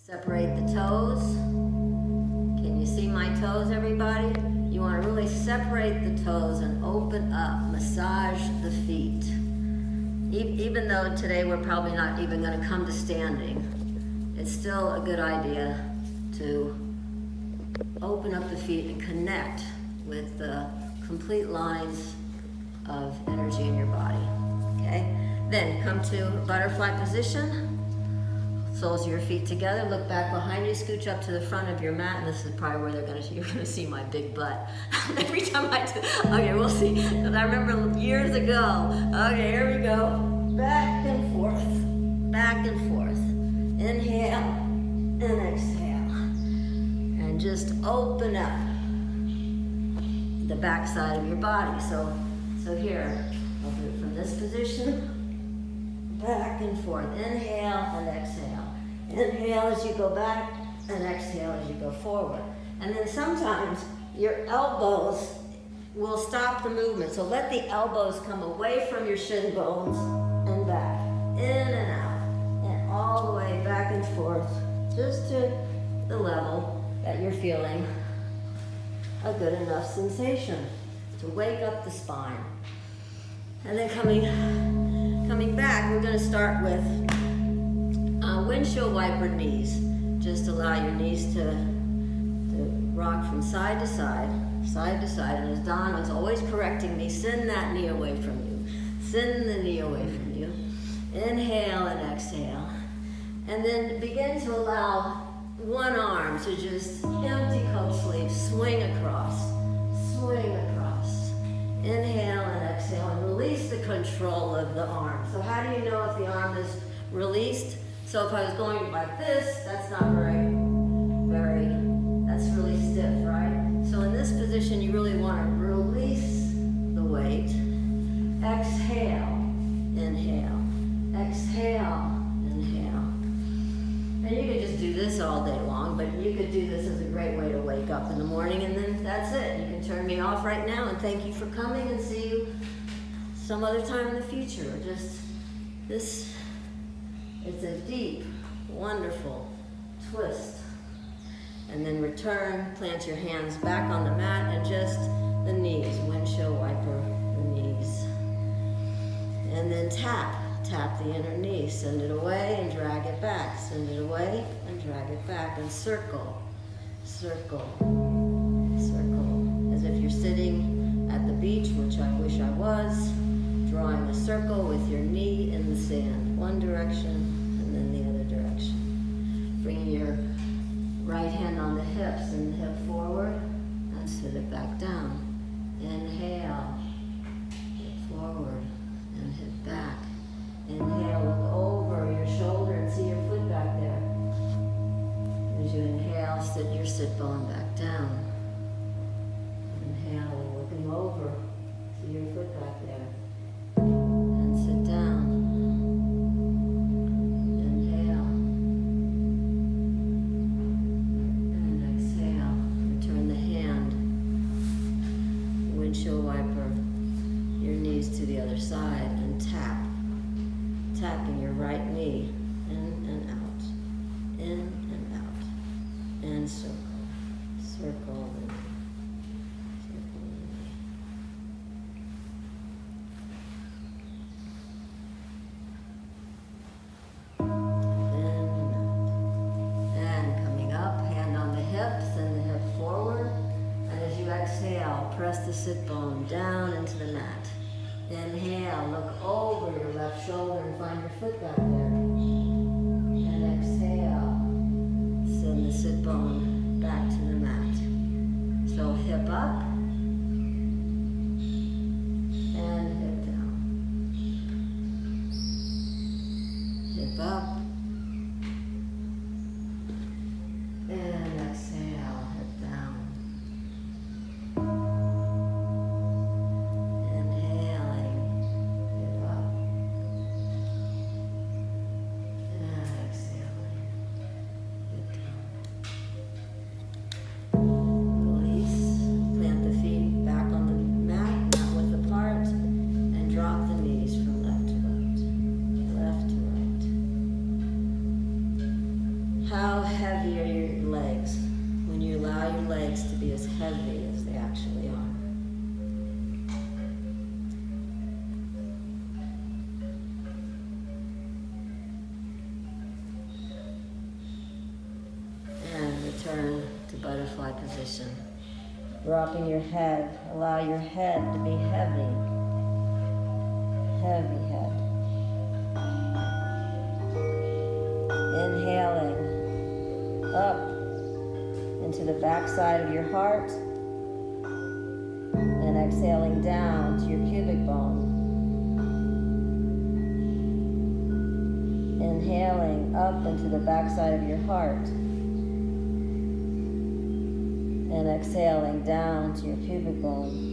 Separate the toes. Can you see my toes, everybody? You want to really separate the toes and open up, massage the feet. Even though today we're probably not even going to come to standing, it's still a good idea to open up the feet and connect with the complete lines of energy in your body, okay? Then come to butterfly position. Soles of your feet together, look back behind you, scooch up to the front of your mat, and this is probably where you're gonna see my big butt. Every time I do, okay, we'll see, because I remember years ago. Okay, here we go. Back and forth, back and forth. Inhale and exhale. And just open up the back side of your body. So here, I'll do it from this position. Back and forth. Inhale and exhale. Inhale as you go back and exhale as you go forward. And then sometimes your elbows will stop the movement. So let the elbows come away from your shin bones and back. In and out. And all the way back and forth. Just to the level that you're feeling a good enough sensation to wake up the spine. And then coming back, we're going to start with windshield wiper knees. Just allow your knees to rock from side to side, side to side. And as Don was always correcting me, send that knee away from you. Send the knee away from you. Inhale and exhale. And then begin to allow one arm to just empty coat sleeve, swing across, swing across. Inhale and exhale, and release the control of the arm. So how do you know if the arm is released? So if I was going like this, that's not that's really stiff, right? So in this position, you really want to release the weight. Exhale, inhale, exhale, inhale. And you could just do this all day long, but you could do this as a great way to wake up in the morning, and then that's it. You can turn me off right now, and thank you for coming, and see you some other time in the future. Just this, it's a deep, wonderful twist. And then return, plant your hands back on the mat, and just the knees, windshield wiper the knees. And then tap the inner knee, send it away and drag it back, send it away and drag it back, and circle, circle, circle, as if you're sitting at the beach, which I wish I was, drawing a circle with your knee in the sand, one direction and then the other direction. Bringing your right hand on the hips and the hip forward, and sit it back down. Inhale, hip forward and hip back. Inhale, look over your shoulder and see your foot back there. As you inhale, sit your sit bone back down. Inhale, looking over, see your foot back there. And sit down. Inhale. And exhale. Return the hand. Windshield wiper your knees to the other side, and tap. Tapping your right knee in and out, in and out, and circle, circle, and circle the knee. In and out. And coming up, hand on the hips and the hip forward. And as you exhale, press the sit bone down into the mat. Inhale, look over your left shoulder and find your foot back there. And exhale, send the sit bone back to the mat. So hip up and hip down. Hip up and exhale, hip down. How heavy are your legs when you allow your legs to be as heavy as they actually are? And return to butterfly position. Dropping your head, allow your head to be heavy. Heavy head. Inhaling up into the backside of your heart and exhaling down to your pubic bone. Inhaling up into the backside of your heart and exhaling down to your pubic bone.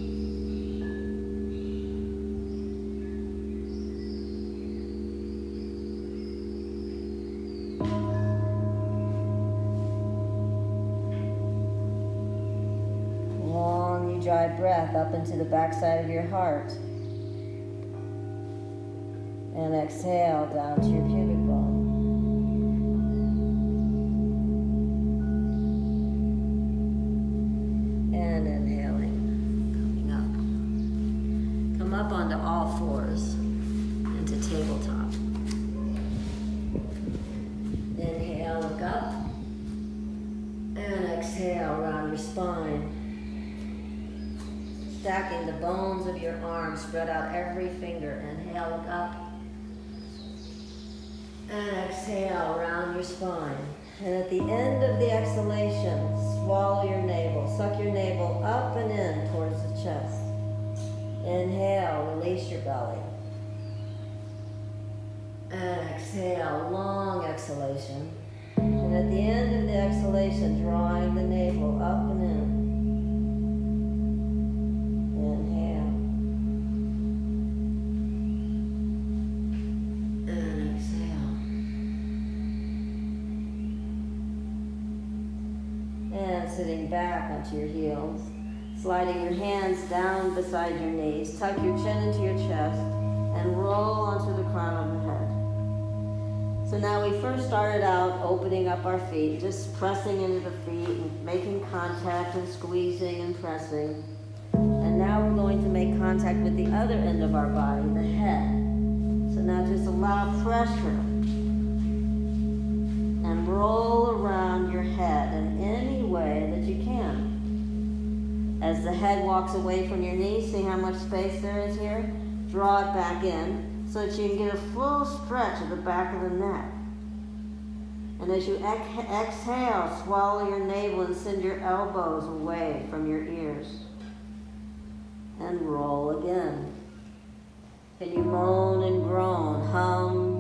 Dry breath up into the backside of your heart and exhale down to your pubic bone. And inhaling, coming up. Come up onto all fours into tabletop. Inhale, look up, and exhale around your spine. Stacking the bones of your arms, spread out every finger. Inhale, look up. And exhale around your spine. And at the end of the exhalation, swallow your navel. Suck your navel up and in towards the chest. Inhale, release your belly. And exhale, long exhalation. And at the end of the exhalation, drawing the navel up and in. Sitting back onto your heels, sliding your hands down beside your knees, tuck your chin into your chest, and roll onto the crown of the head. So now we first started out opening up our feet, just pressing into the feet and making contact and squeezing and pressing. And now we're going to make contact with the other end of our body, the head. So now just allow pressure and roll around your head in any way that you can. As the head walks away from your knees, see how much space there is here? Draw it back in so that you can get a full stretch of the back of the neck. And as you exhale, swallow your navel and send your elbows away from your ears. And roll again. Can you moan and groan, hum,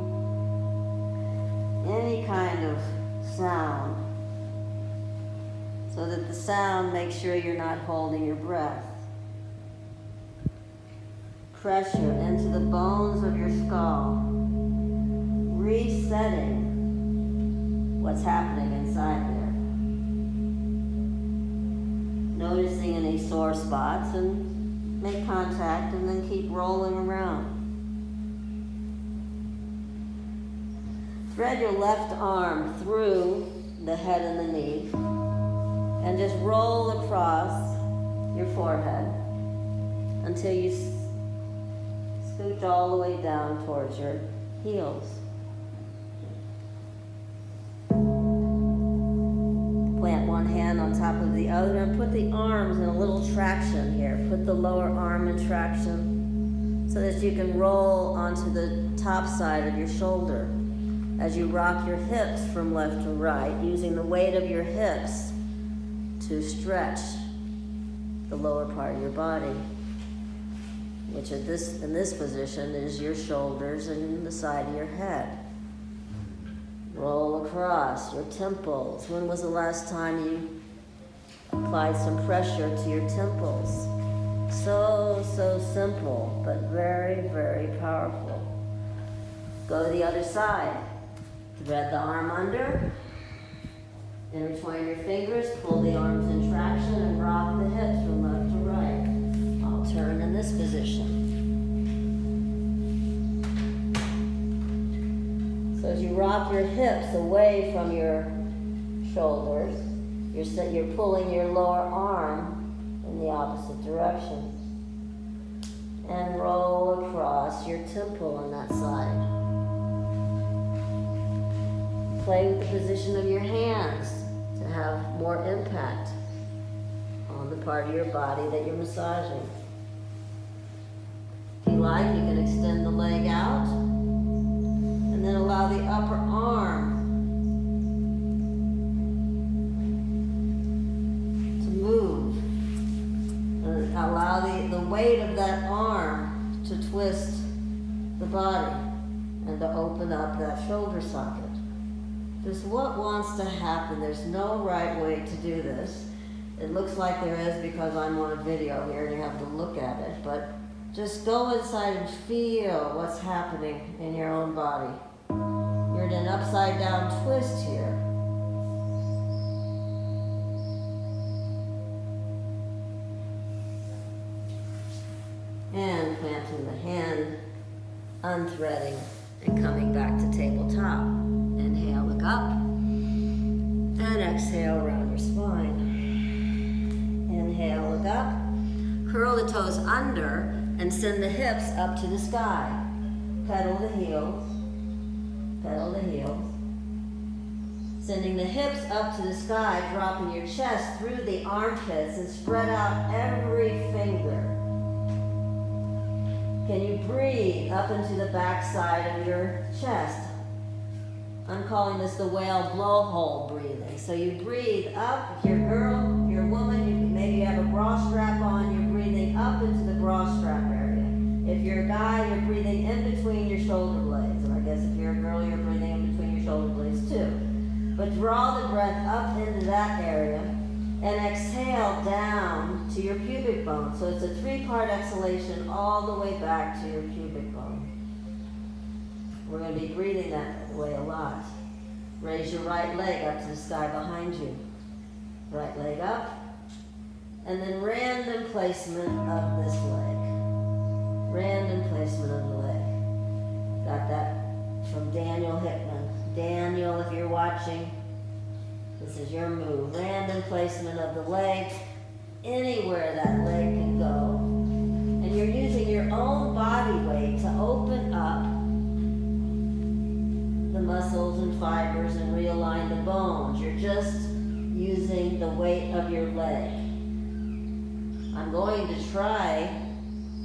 any kind of sound, so that the sound makes sure you're not holding your breath. Pressure into the bones of your skull, resetting what's happening inside there. Noticing any sore spots and make contact and then keep rolling around. Thread your left arm through the head and the knee and just roll across your forehead until you scooch all the way down towards your heels. Plant one hand on top of the other and put the arms in a little traction here. Put the lower arm in traction so that you can roll onto the top side of your shoulder as you rock your hips from left to right, using the weight of your hips to stretch the lower part of your body, which in this position is your shoulders and the side of your head. Roll across your temples. When was the last time you applied some pressure to your temples? So simple, but very, very powerful. Go to the other side. Thread the arm under, intertwine your fingers, pull the arms in traction, and rock the hips from left to right. I'll turn in this position. So as you rock your hips away from your shoulders. You're pulling your lower arm in the opposite direction. And roll across your temple on that side. Play with the position of your hands to have more impact on the part of your body that you're massaging. If you like, you can extend the leg out and then allow the upper arm to move. And allow the weight of that arm to twist the body and to open up that shoulder socket. Just what wants to happen. There's no right way to do this. It looks like there is because I'm on a video here and you have to look at it, but just go inside and feel what's happening in your own body. You're in an upside down twist here. And planting the hand, unthreading, and coming back to tabletop. Inhale, look up, and exhale, round your spine. Inhale, look up, curl the toes under, and send the hips up to the sky. Pedal the heels, pedal the heels. Sending the hips up to the sky, dropping your chest through the armpits, and spread out every finger. Can you breathe up into the back side of your chest? I'm calling this the whale blowhole breathing. So you breathe up. If you're a girl, if you're a woman, maybe you have a bra strap on, you're breathing up into the bra strap area. If you're a guy, you're breathing in between your shoulder blades. And I guess if you're a girl, you're breathing in between your shoulder blades too. But draw the breath up into that area and exhale down to your pubic bone. So it's a 3-part exhalation all the way back to your pubic bone. We're going to be breathing that way a lot. Raise your right leg up to the sky behind you. Right leg up. And then random placement of this leg. Random placement of the leg. Got that from Daniel Hickman. Daniel, if you're watching, this is your move. Random placement of the leg. Anywhere that leg can go. And you're using your own body weight to open up the muscles and fibers and realign the bones. You're just using the weight of your leg. I'm going to try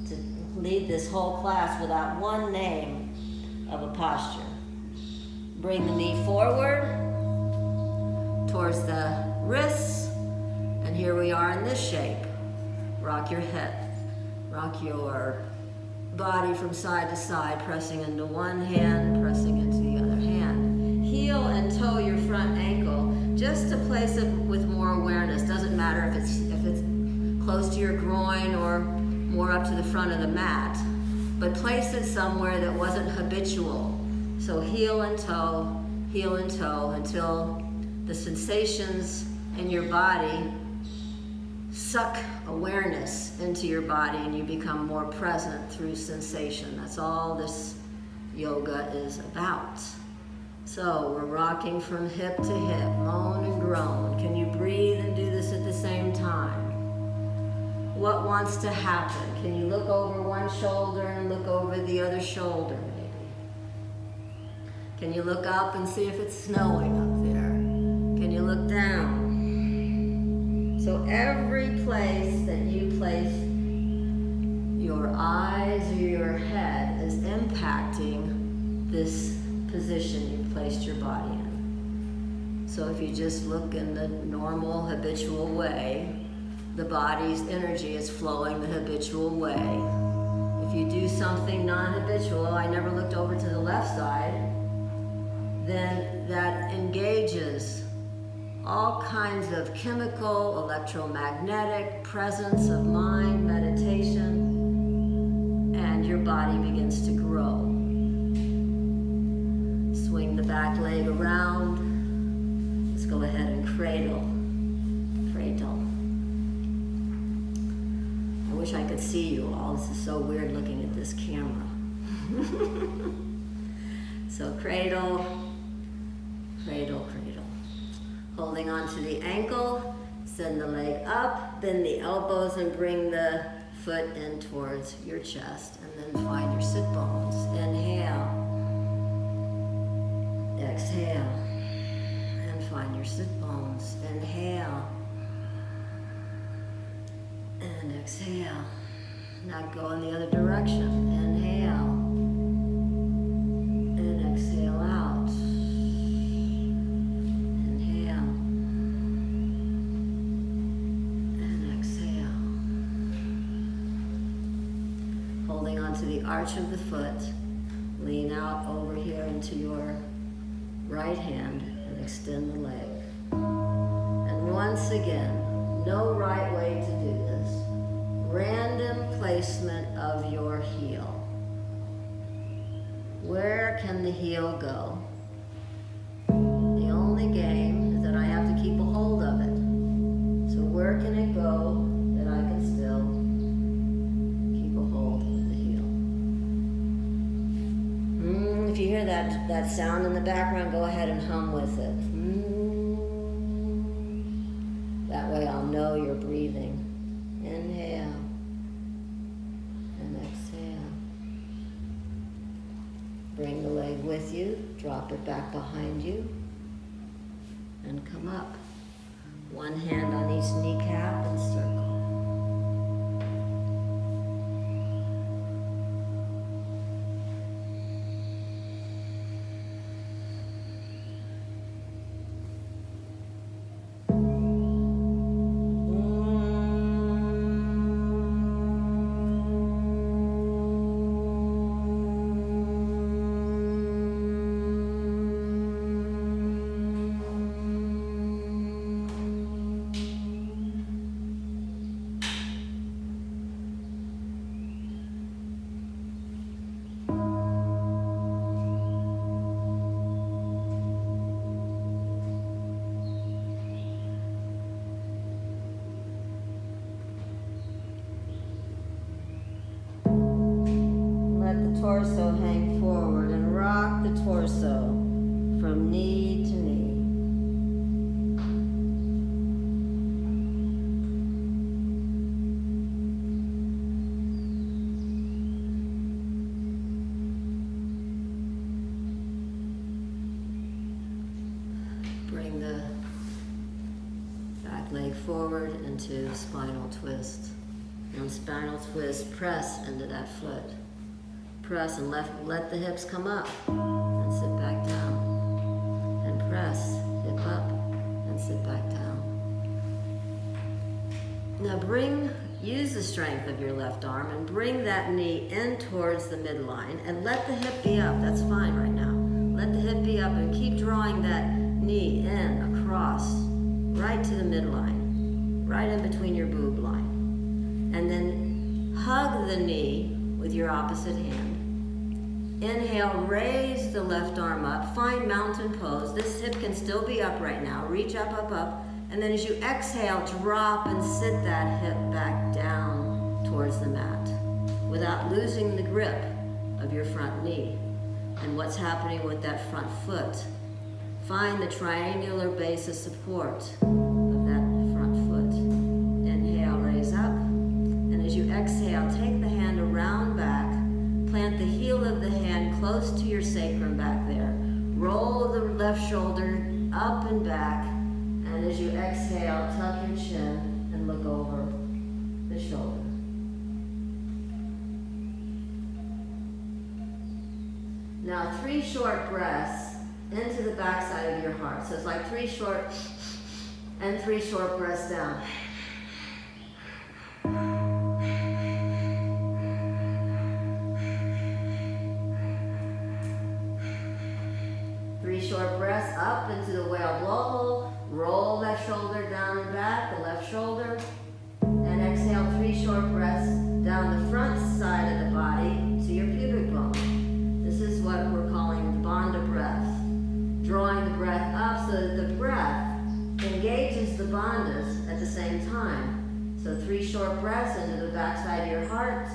to lead this whole class without one name of a posture. Bring the knee forward towards the wrists, and here we are in this shape. Rock your head, rock your body from side to side, pressing into one hand, pressing into the other hand. Heel and toe your front ankle just to place it with more awareness. Doesn't matter if it's close to your groin or more up to the front of the mat, but place it somewhere that wasn't habitual. So heel and toe until the sensations in your body suck awareness into your body and you become more present through sensation. That's all this yoga is about. So we're rocking from hip to hip, moan and groan. Can you breathe and do this at the same time? What wants to happen? Can you look over one shoulder and look over the other shoulder maybe? Can you look up and see if it's snowing up there? Can you look down? So every place that you place your eyes or your head is impacting this position you've placed your body in. So if you just look in the normal, habitual way, the body's energy is flowing the habitual way. If you do something non-habitual, I never looked over to the left side, then that engages all kinds of chemical, electromagnetic, presence of mind, meditation, and your body begins to grow. Swing the back leg around. Let's go ahead and cradle. Cradle. I wish I could see you all. This is so weird looking at this camera. So cradle, cradle, cradle. Holding on to the ankle, send the leg up, bend the elbows and bring the foot in towards your chest. And then find your sit bones. Inhale. Exhale. And find your sit bones. Inhale. And exhale. Now go in the other direction. Inhale. And exhale out. Inhale. And exhale. Holding onto the arch of the foot. Lean out over here into your right hand and extend the leg. And once again, no right way to do this. Random placement of your heel. Where can the heel go? The only game is that I have to keep a hold of it. So where can it go that I can still keep a hold of the heel? If you hear that sound in the background, go ahead and hum with it. That way I'll know you're breathing. Inhale and exhale. Bring the leg with you, drop it back behind you, and come up. One hand on each kneecap and circle. Torso hang forward and rock the torso from knee to knee. Bring the back leg forward into spinal twist. On spinal twist, press into that foot. Press and let the hips come up and sit back down. And press, hip up and sit back down. Now use the strength of your left arm and bring that knee in towards the midline and let the hip be up. That's fine right now. Let the hip be up and keep drawing that knee in across, right to the midline, right in between your boob line. And then hug the knee with your opposite hand. Inhale, raise the left arm up, find mountain pose. This hip can still be up right now. Reach up, up, up. And then as you exhale, drop and sit that hip back down towards the mat without losing the grip of your front knee. And what's happening with that front foot? Find the triangular base of support of that front foot. Inhale, raise up. And as you exhale, take the hand around back. Plant the heel of the hand close to your sacrum back there. Roll the left shoulder up and back. And as you exhale, tuck your chin and look over the shoulder. Now 3 short breaths into the backside of your heart. So it's like 3 short and 3 short breaths down. Short breaths up into the whale blowhole. Roll that shoulder down and back, the left shoulder. And exhale 3 short breaths down the front side of the body to your pubic bone. This is what we're calling the bandha breath. Drawing the breath up so that the breath engages the bandhas at the same time. So 3 short breaths into the backside of your heart.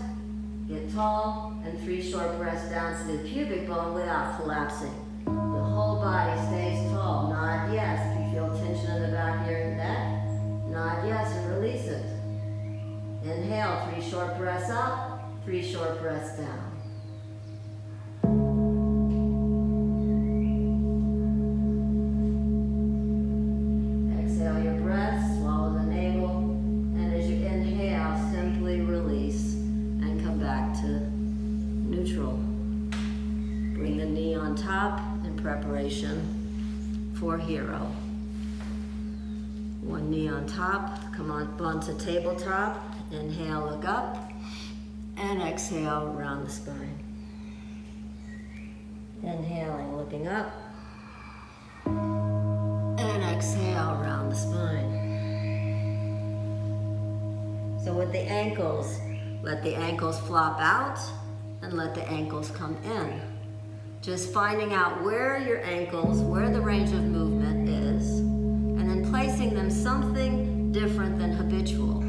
Get tall. And 3 short breaths down to the pubic bone without collapsing. The whole body stays tall. Nod yes if you feel tension in preparation for hero. One knee on top, come on onto tabletop. Inhale, look up, and exhale, round the spine. Inhaling, looking up, and exhale, round the spine. So with the ankles, let the ankles flop out and let the ankles come in. Just finding out where your ankles, where the range of movement is, and then placing them something different than habitual.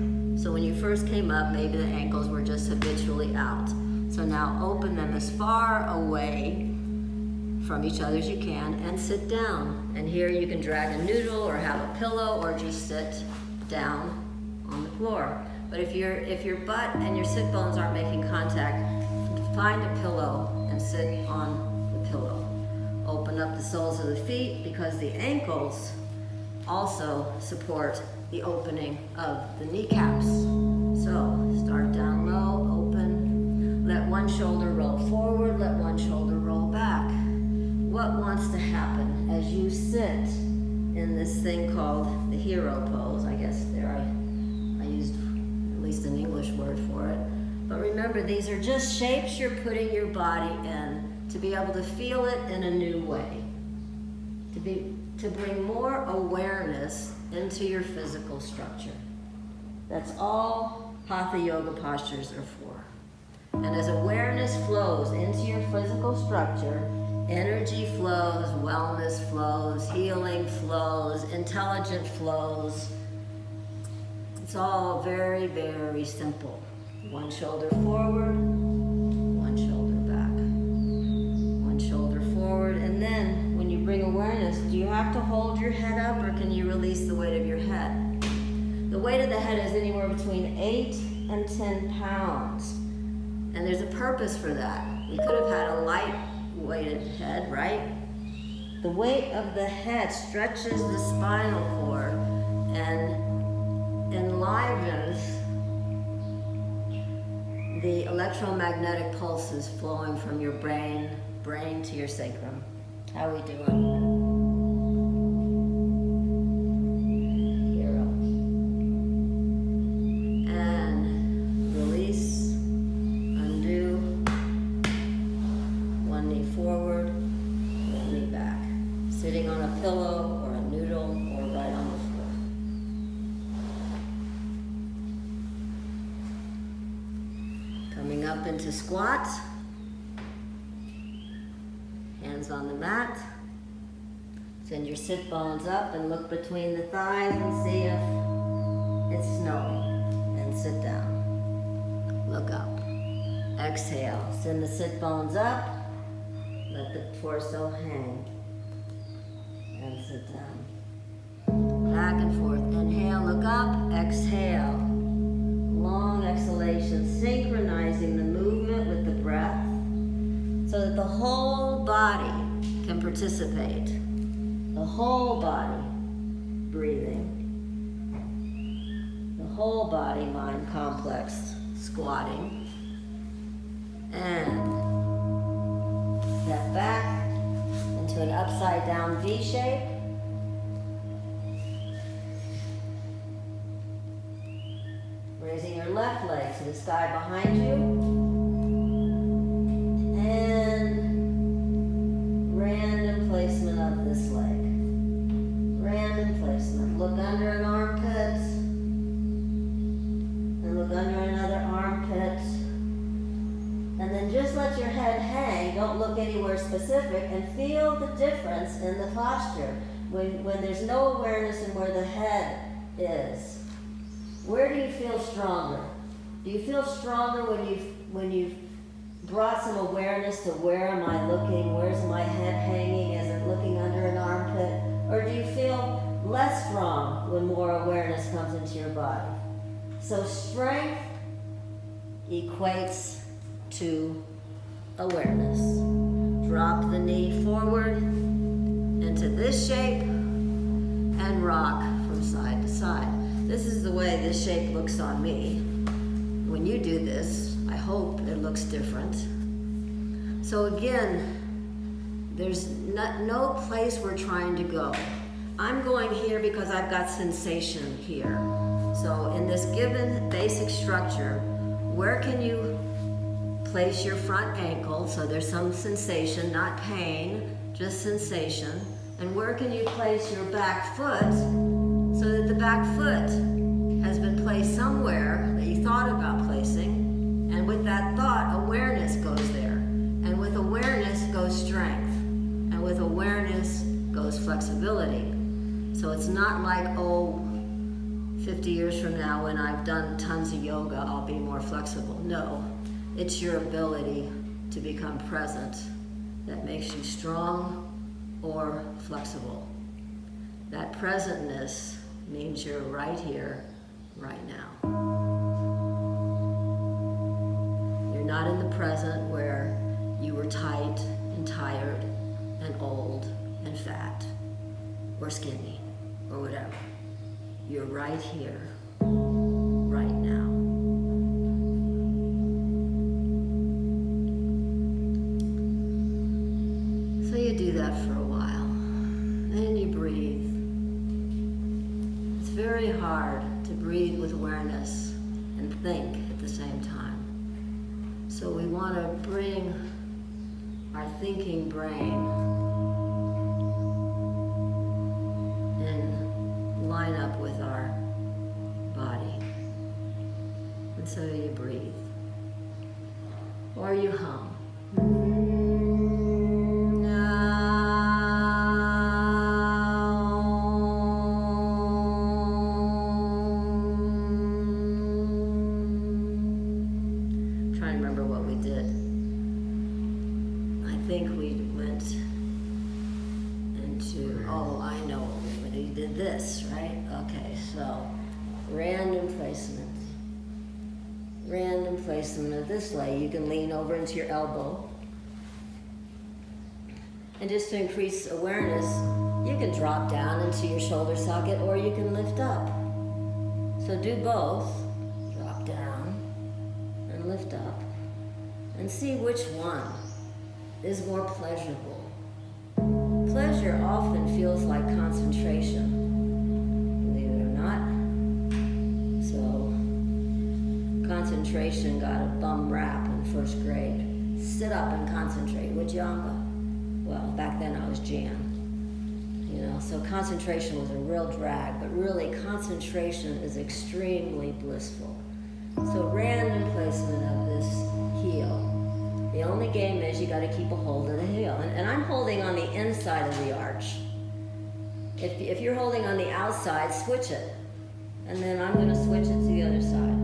So when you first came up, maybe the ankles were just habitually out. So now open them as far away from each other as you can and sit down. And here you can drag a noodle or have a pillow or just sit down on the floor. But if your butt and your sit bones aren't making contact, find a pillow and sit on the pillow. Open up the soles of the feet because the ankles also support the opening of the kneecaps. So start down low, open. Let one shoulder roll forward, let one shoulder roll back. What wants to happen as you sit in this thing called the hero pose? I guess there I used at least an English word for it. But remember, these are just shapes you're putting your body in to be able to feel it in a new way. To bring more awareness into your physical structure. That's all Hatha Yoga postures are for. And as awareness flows into your physical structure, energy flows, wellness flows, healing flows, intelligent flows. It's all very, very simple. One shoulder forward, one shoulder back. One shoulder forward, and then when you bring awareness, do you have to hold your head up or can you release the weight of your head? The weight of the head is anywhere between 8 and 10 pounds. And there's a purpose for that. We could have had a light weighted head, right? The weight of the head stretches the spinal cord and enlivens the electromagnetic pulses flowing from your brain to your sacrum. How are we doing? Hero. And release, undo. One knee forward, one knee back. Sitting on a pillow or a noodle or right on the floor. Coming up into squat. Hands on the mat. Send your sit bones up and look between the thighs and see if it's snowing. And sit down. Look up. Exhale. Send the sit bones up. Let the torso hang. And sit down. Back and forth. Inhale, look up. Exhale. Long exhalation, synchronizing the movement with the breath so that the whole body can participate. The whole body breathing. The whole body mind complex squatting. And step back into an upside down V shape. Raising your left leg to the sky behind you. And random placement of this leg. Random placement. Look under an armpit. And look under another armpit. And then just let your head hang. Don't look anywhere specific. And feel the difference in the posture. When there's no awareness in where the head is. Where do you feel stronger? Do you feel stronger when you've brought some awareness to where am I looking? Where's my head hanging? Is it looking under an armpit? Or do you feel less strong when more awareness comes into your body? So strength equates to awareness. Drop the knee forward into this shape and rock from side to side. This is the way this shape looks on me. When you do this, I hope it looks different. So again, There's no place we're trying to go. I'm going here because I've got sensation here. So in this given basic structure, where can you place your front ankle? So there's some sensation, not pain, just sensation. And where can you place your back foot so that the back foot has been placed somewhere that you thought about placing? And with that thought, awareness goes there. And with awareness goes strength. And with awareness goes flexibility. So it's not like, 50 years from now when I've done tons of yoga, I'll be more flexible. No, it's your ability to become present that makes you strong or flexible. That presentness means you're right here, right now. You're not in the present where you were tight and tired and old and fat or skinny or whatever. You're right here, right now. So you do that for a while, then you breathe. It's very hard to breathe with awareness and think at the same time. So we want to bring our thinking brain and line up with our body. And so you breathe. Or you hum. Trying to remember what we did. I think we went into, I know what we did this, right? Okay, so random placement. Random placement this way. You can lean over into your elbow. And just to increase awareness, you can drop down into your shoulder socket or you can lift up. So do both. Drop down and lift up. And see which one is more pleasurable. Pleasure often feels like concentration. Concentration got a bum rap in first grade. Sit up and concentrate, would you, Amba? Well, back then I was Jan. So concentration was a real drag, but really concentration is extremely blissful. So random placement of this heel. The only game is you got to keep a hold of the heel. And I'm holding on the inside of the arch. If you're holding on the outside, switch it. And then I'm going to switch it to the other side.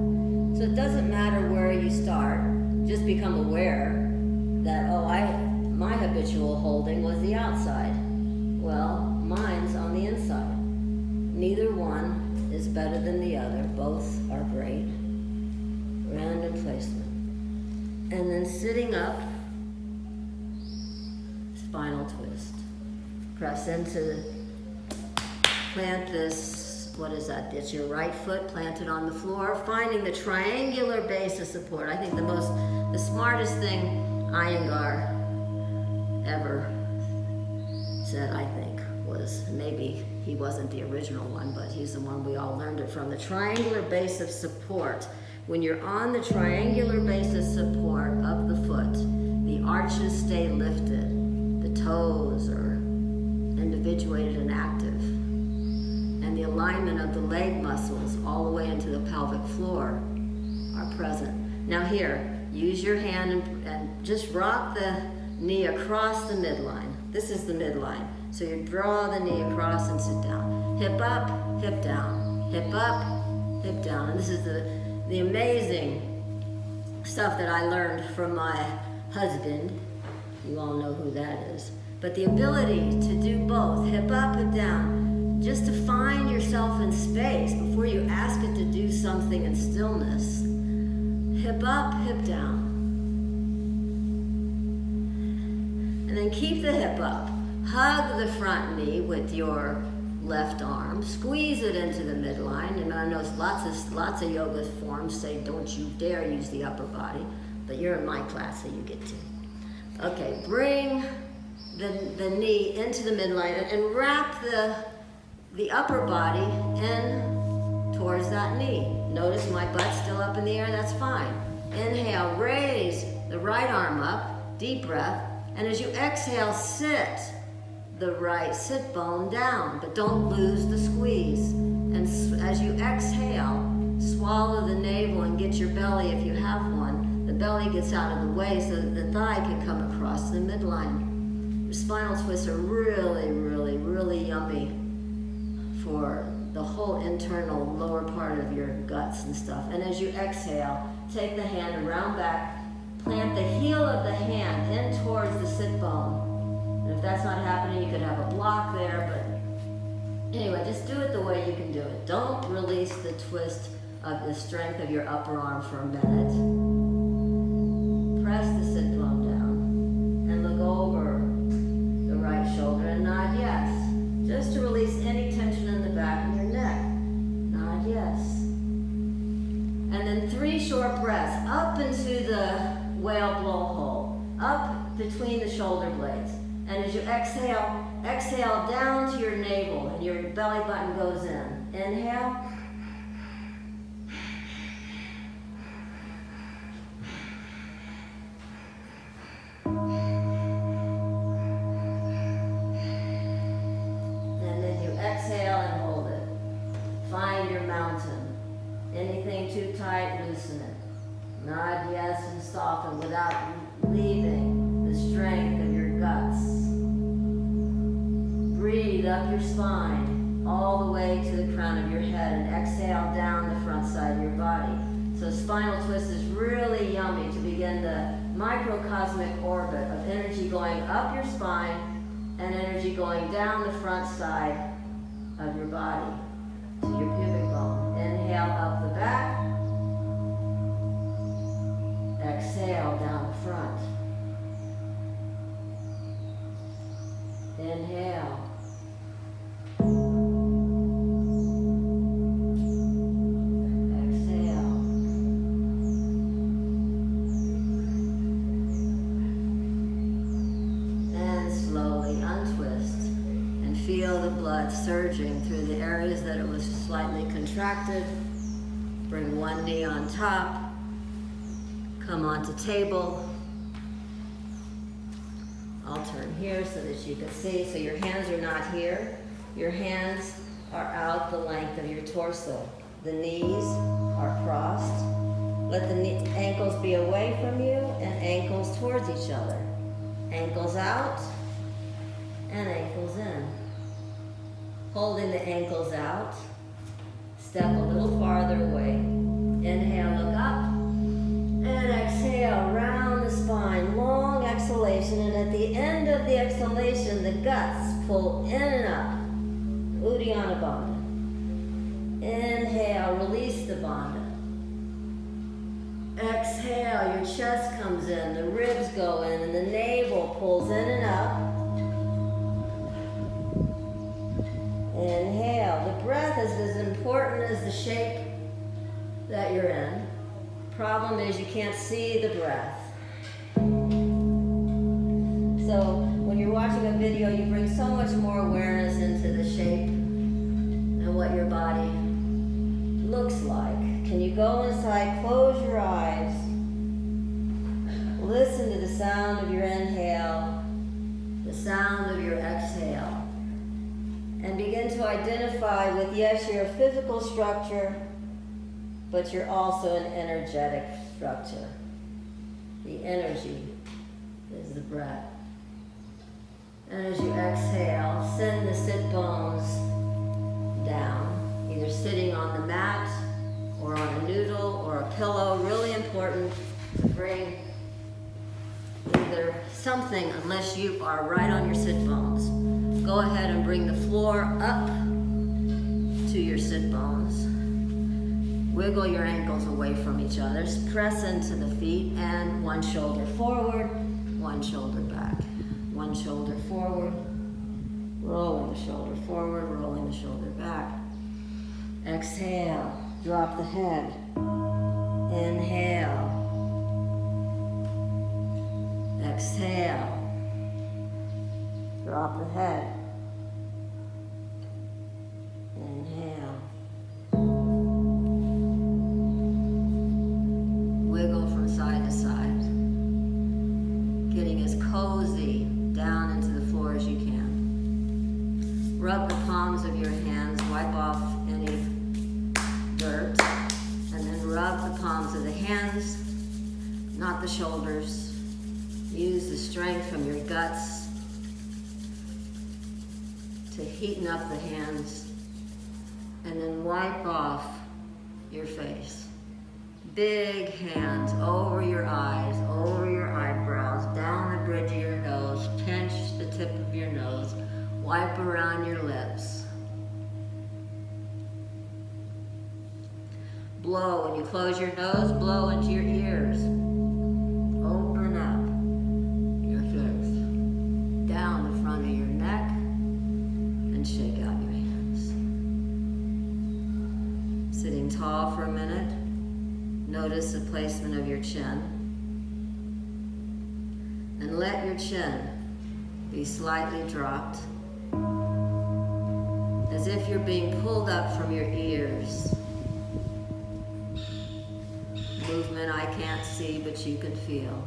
So it doesn't matter where you start, just become aware that, my habitual holding was the outside. Well, mine's on the inside. Neither one is better than the other. Both are great. Random placement. And then sitting up, spinal twist. Press into, plant this. What is that? It's your right foot planted on the floor, finding the triangular base of support. I think the smartest thing Iyengar ever said, I think, was, maybe he wasn't the original one, but he's the one we all learned it from. The triangular base of support. When you're on the triangular base of support of the foot, the arches stay lifted. The toes are individuated and active. And the alignment of the leg muscles all the way into the pelvic floor are present. Now here, use your hand and just rock the knee across the midline. This is the midline. So you draw the knee across and sit down. Hip up, hip down. Hip up, hip down. And this is the amazing stuff that I learned from my husband. You all know who that is. But the ability to do both, hip up, hip down, just to find yourself in space before you ask it to do something in stillness. Hip up, hip down. And then keep the hip up. Hug the front knee with your left arm. Squeeze it into the midline. And I know lots of yoga forms say don't you dare use the upper body, but you're in my class, so you get to. Okay, bring the knee into the midline and wrap the upper body in towards that knee. Notice my butt's still up in the air, that's fine. Inhale, raise the right arm up, deep breath, and as you exhale, sit the right sit bone down, but don't lose the squeeze. And as you exhale, swallow the navel and get your belly, if you have one, the belly gets out of the way so that the thigh can come across the midline. Spinal twists are really, really, really yummy for the whole internal lower part of your guts and stuff. And as you exhale, take the hand around back, plant the heel of the hand in towards the sit bone. And if that's not happening, you could have a block there, but anyway, just do it the way you can do it. Don't release the twist of the strength of your upper arm for a minute. Press the sit bone down and look over the right shoulder and nod yes. Just to release any tension in the back of your neck. Nod yes. And then 3 short breaths up into the whale blowhole, up between the shoulder blades. And as you exhale, exhale down to your navel and your belly button goes in. Inhale. And then you exhale and hold it. Find your mountain. Anything too tight, loosen it. Nod yes and soften without leaving the strength of your guts. Breathe up your spine all the way to the crown of your head and exhale down the front side of your body. So spinal twist is really yummy to begin the microcosmic orbit of energy going up your spine and energy going down the front side of your body to your pubic bone. Inhale up the back. Exhale down the front. Inhale. Exhale. And slowly untwist and feel the blood surging through the areas that it was slightly contracted. Bring one knee on top. Come onto table. I'll turn here so that you can see. So your hands are not here. Your hands are out the length of your torso. The knees are crossed. Let the ankles be away from you and ankles towards each other. Ankles out and ankles in. Holding the ankles out. Step a little farther away. Inhale, look up. And exhale, round the spine, long exhalation, and at the end of the exhalation, the guts pull in and up. Uddiyana Bandha. Inhale, release the Bandha. Exhale, your chest comes in, the ribs go in, and the navel pulls in and up. Inhale, the breath is as important as the shape that you're in. Problem is you can't see the breath. So when you're watching a video, you bring so much more awareness into the shape and what your body looks like. Can you go inside, close your eyes, listen to the sound of your inhale, the sound of your exhale, and begin to identify with, yes, you're a physical structure, but you're also an energetic structure. The energy is the breath. And as you exhale, send the sit bones down, either sitting on the mat or on a noodle or a pillow. Really important to bring either something, unless you are right on your sit bones. Go ahead and bring the floor up to your sit bones. Wiggle your ankles away from each other. Press into the feet and one shoulder forward, one shoulder back. One shoulder forward, rolling the shoulder forward, rolling the shoulder back. Exhale, drop the head. Inhale. Exhale. Drop the head. Inhale. Wiggle from side to side. Getting as cozy down into the floor as you can. Rub the palms of your hands, wipe off any dirt, and then rub the palms of the hands, not the shoulders. Use the strength from your guts to heaten up the hands, and then wipe off your face. Big hands over your eyes, over your eyebrows, down the bridge of your nose, pinch the tip of your nose, wipe around your lips. Blow, when you close your nose, blow into your ears. Open up your face, down the front of your neck, and shake out your hands. Sitting tall for a minute, notice the placement of your chin. And let your chin be slightly dropped, as if you're being pulled up from your ears. Movement I can't see, but you can feel.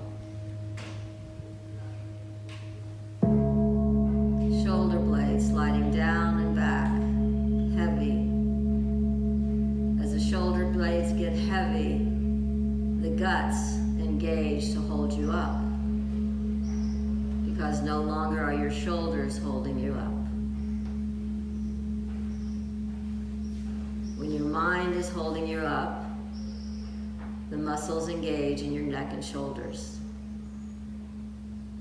Shoulder blades sliding down and back, heavy. As the shoulder blades get heavy, the guts engage to hold you up, because no longer are your shoulders holding you up. When your mind is holding you up, the muscles engage in your neck and shoulders.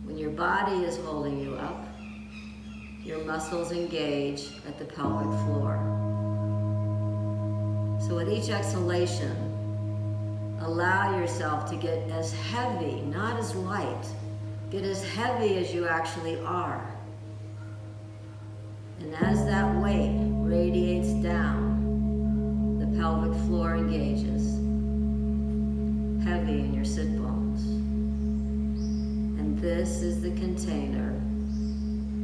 When your body is holding you up, your muscles engage at the pelvic floor. So at each exhalation, allow yourself to get as heavy, not as light. Get as heavy as you actually are. And as that weight radiates down, the pelvic floor engages, heavy in your sit bones. And this is the container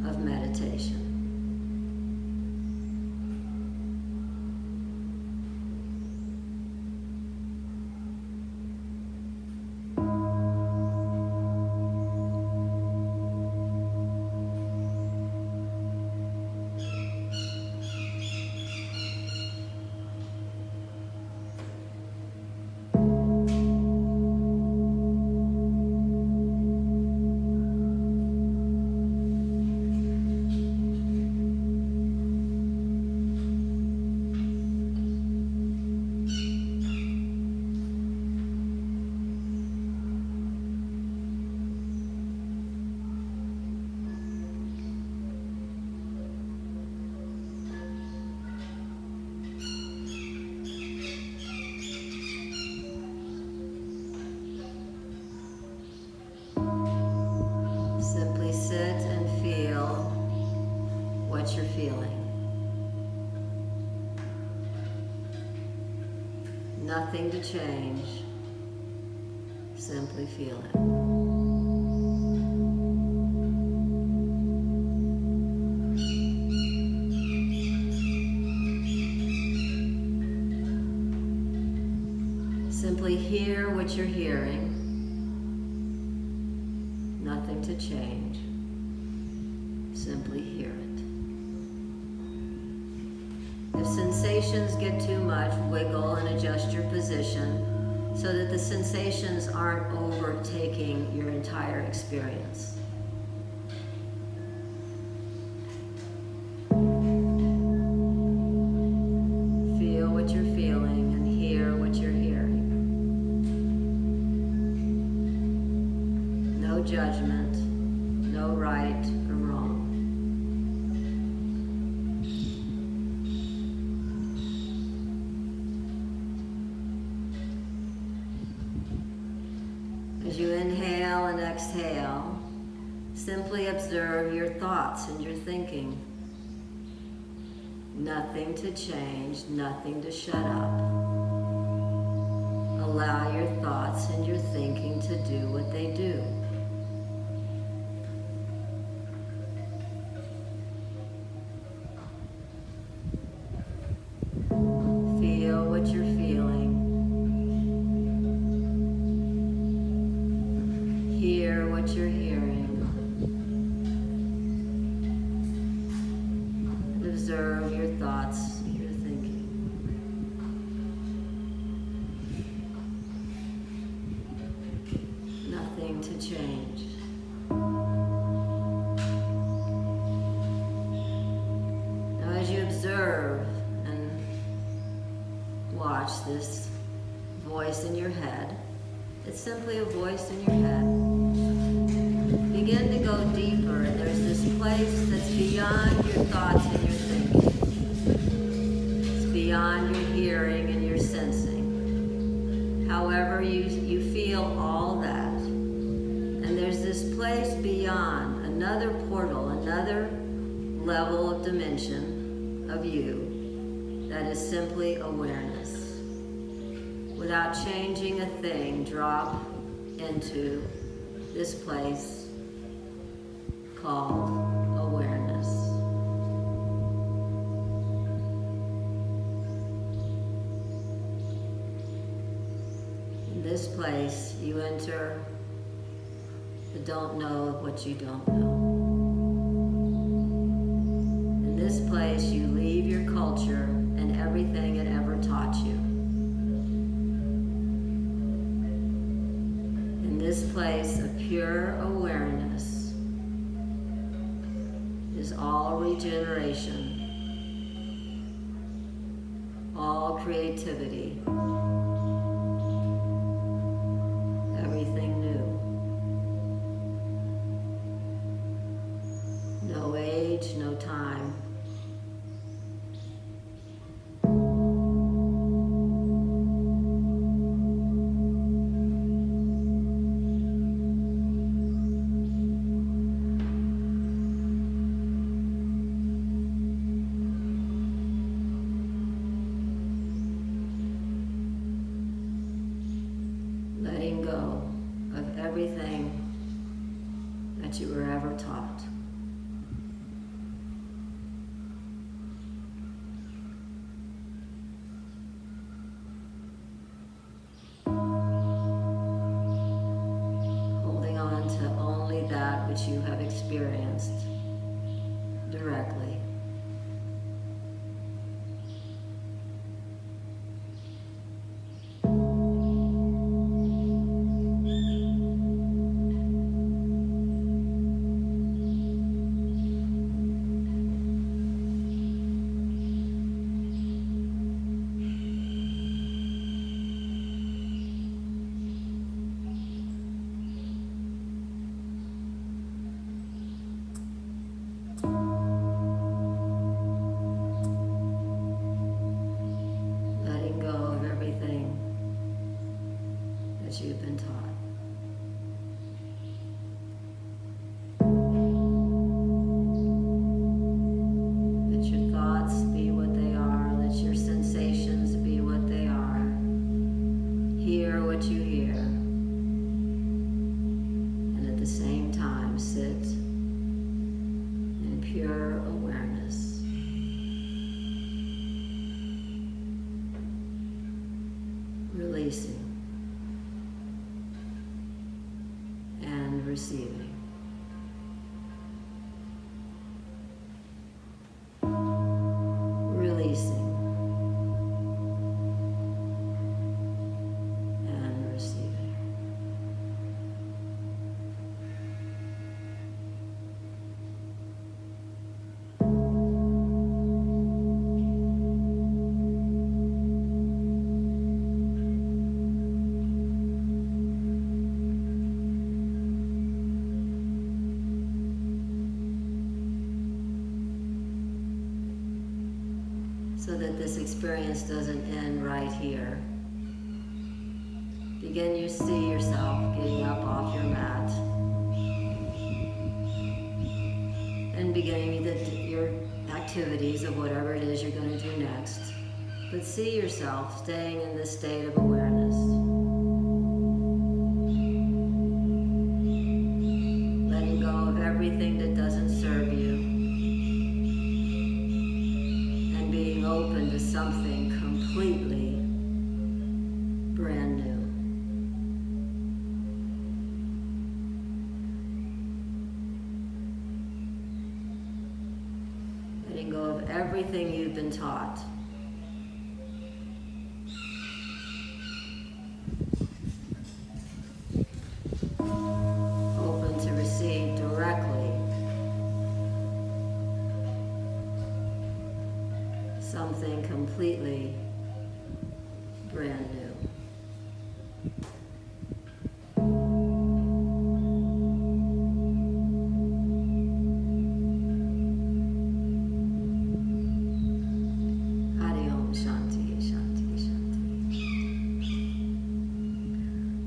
of meditation. Simply sit and feel what you're feeling. Nothing to change. Simply feel it. Simply hear what you're hearing. Nothing to change. Simply hear it. If sensations get too much, wiggle and adjust your position so that the sensations aren't overtaking your entire experience. Feel what you're feeling and hear what you're hearing. No judgment, no right or wrong. As you inhale and exhale, simply observe your thoughts and your thinking. Nothing to change, nothing to shut up. Allow your thoughts and your thinking to do what they do. observe your thoughts, your thinking. Nothing to change. Now as you observe and watch this voice in your head, it's simply a voice in your head. Begin to go deeper, and there's this place that's beyond your thoughts and your thinking. It's beyond your hearing and your sensing. However, you feel all that. And there's this place beyond, another portal, another level of dimension of you that is simply awareness. Without changing a thing, drop into this place called awareness. In this place, you enter the don't know of what you don't know. In this place, you leave your culture and everything it ever taught you. In this place of pure awareness is all regeneration, all creativity, everything new. No age, no time. Letting go of everything that you were ever taught. Holding on to only that which you have experienced directly. You've been taught. Let your thoughts be what they are. Let your sensations be what they are. Hear what you hear. And at the same time, sit in pure awareness. Releasing. And receiving. Releasing. And receiving. So that this experience doesn't end right here. Begin you see yourself getting up off your mat and beginning your activities of whatever it is you're going to do next. But see yourself staying in this state of awareness. Letting go of everything that doesn't serve you. Open to something completely brand new. Letting go of everything you've been taught. Open to receive directly something completely brand new.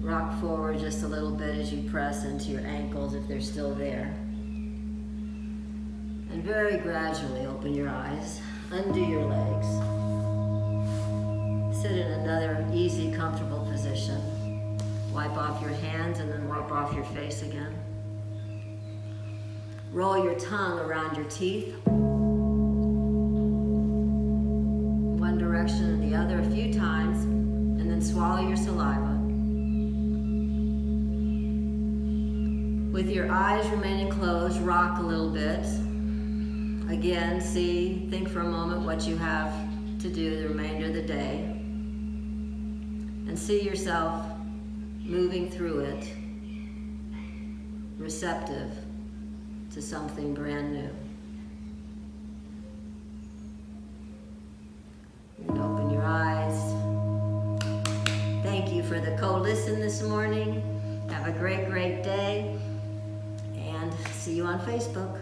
Rock forward just a little bit as you press into your ankles if they're still there. And very gradually open your eyes, undo your legs. Sit in another easy, comfortable position. Wipe off your hands and then wipe off your face again. Roll your tongue around your teeth. One direction and the other a few times, and then swallow your saliva. With your eyes remaining closed, rock a little bit. Again, think for a moment what you have to do the remainder of the day. And see yourself moving through it, receptive to something brand new. And open your eyes. Thank you for the co-listen this morning. Have a great, great day. And see you on Facebook.